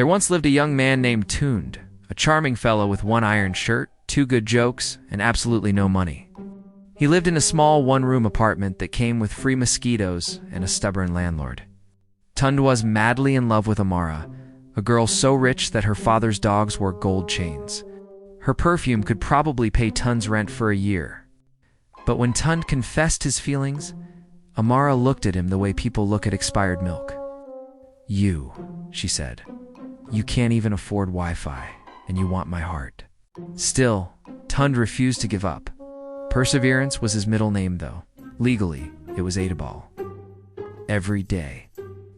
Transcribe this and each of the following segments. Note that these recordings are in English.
There once lived a young man named Tund, a charming fellow with one iron shirt, two good jokes, and absolutely no money. He lived in a small one-room apartment that came with free mosquitoes and a stubborn landlord. Tund was madly in love with Amara, a girl so rich that her father's dogs wore gold chains. Her perfume could probably pay Tund's rent for a year. But when Tund confessed his feelings, Amara looked at him the way people look at expired milk. "You," she said, "you can't even afford Wi-Fi, and you want my heart." Still, Tund refused to give up. Perseverance was his middle name, though. Legally, it was Adabal. Every day,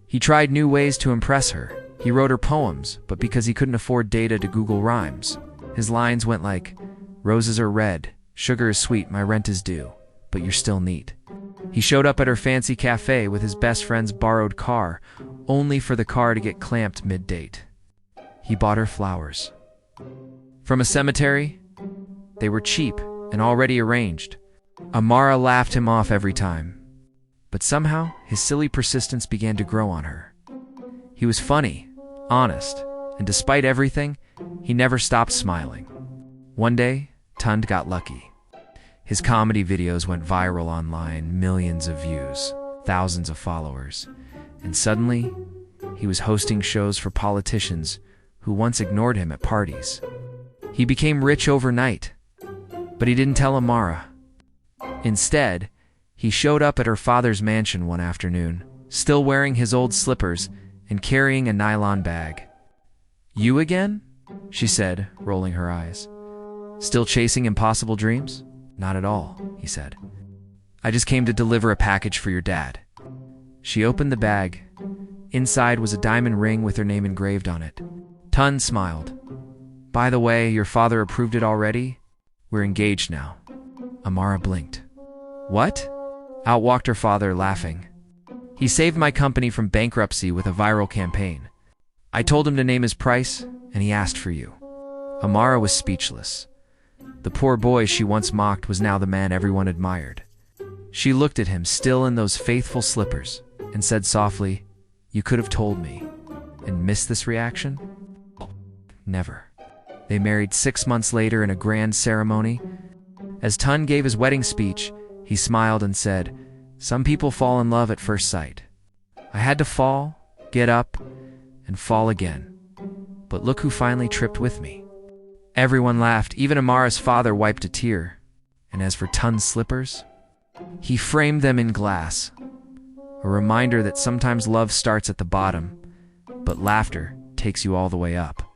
he tried new ways to impress her. He wrote her poems, but because he couldn't afford data to Google Rhymes, his lines went like, "Roses are red, sugar is sweet, my rent is due, but you're still neat." He showed up at her fancy cafe with his best friend's borrowed car, only for the car to get clamped mid-date. He bought her flowers. From a cemetery? They were cheap and already arranged. Amara laughed him off every time. But somehow, his silly persistence began to grow on her. He was funny, honest, and despite everything, he never stopped smiling. One day, Tund got lucky. His comedy videos went viral online, millions of views, thousands of followers, and suddenly, he was hosting shows for politicians who once ignored him at parties. He became rich overnight, but he didn't tell Amara. Instead, he showed up at her father's mansion one afternoon, still wearing his old slippers and carrying a nylon bag. "You again?" she said, rolling her eyes. "Still chasing impossible dreams?" "Not at all," he said. "I just came to deliver a package for your dad." She opened the bag. Inside was a diamond ring with her name engraved on it. Tund smiled. "By the way, your father approved it already? We're engaged now." Amara blinked. "What?" Out walked her father, laughing. "He saved my company from bankruptcy with a viral campaign. I told him to name his price, and he asked for you." Amara was speechless. The poor boy she once mocked was now the man everyone admired. She looked at him, still in those faithful slippers, and said softly, "You could have told me." And missed this reaction? Never. They married 6 months later in a grand ceremony. As Tund gave his wedding speech, he smiled and said, "Some people fall in love at first sight. I had to fall, get up, and fall again. But look who finally tripped with me." Everyone laughed, even Amara's father wiped a tear. And as for Tund's slippers, he framed them in glass. A reminder that sometimes love starts at the bottom, but laughter takes you all the way up.